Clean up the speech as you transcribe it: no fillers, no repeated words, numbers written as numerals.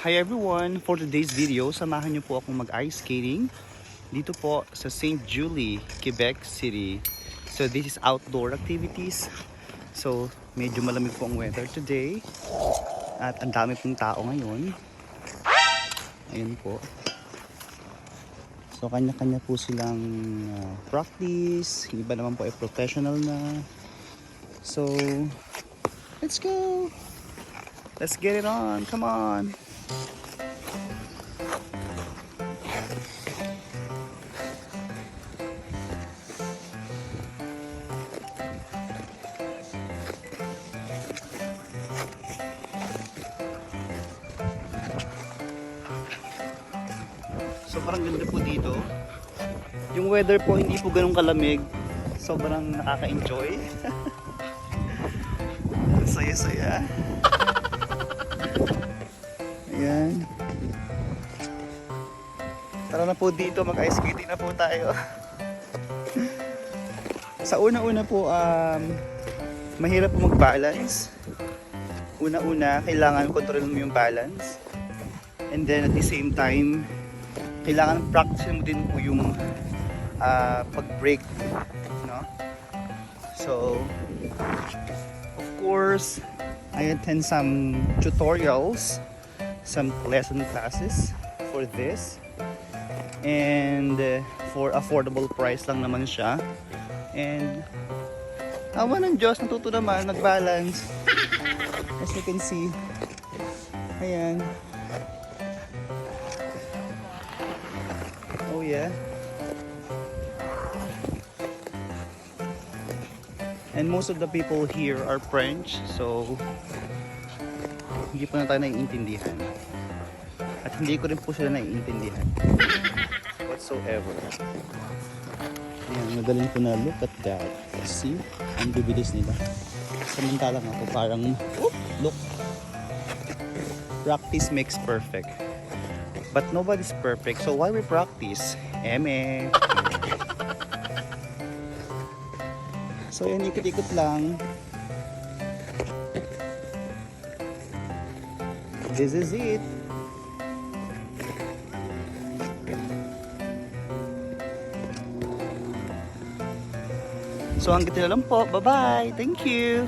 Hi everyone! For today's video, samahan niyo po akong mag-ice skating dito po sa St. Julie, Quebec City. So this is outdoor activities. So medyo malamig po ang weather today. At ang dami pong tao ngayon. Ayun po. So kanya-kanya po silang practice. Yung iba naman po ay professional na. So let's go! Let's get it on! Come on! Sobrang ganda po dito. Yung weather po hindi po ganun kalamig. Sobrang nakaka-enjoy. Saya-saya. Ayan. Tara na po dito, mag-ice skating na po tayo. Sa una-una po, mahirap po mag-balance. Una-una, kailangan control mo yung balance. And then at the same time, kailangan practice mo din po yung pag-break, no? So, of course, I attend some tutorials, some lesson classes for this, and for affordable price lang naman siya. And awa ng Diyos, natuto naman mag-balance, as you can see. Ayan. Oh yeah. And most of the people here are French, so hindi po na tayo naiintindihan. At hindi ko rin po sila naiintindihan whatsoever. Ayan, magaling po na, look at that. See? Ang bibilis nila. Samantalang ako parang, look. Practice makes perfect. But nobody's perfect, so why we practice? Eme. So yan, ikot-ikot lang. This is it. So hanggang dito lang po. Bye-bye. Thank you.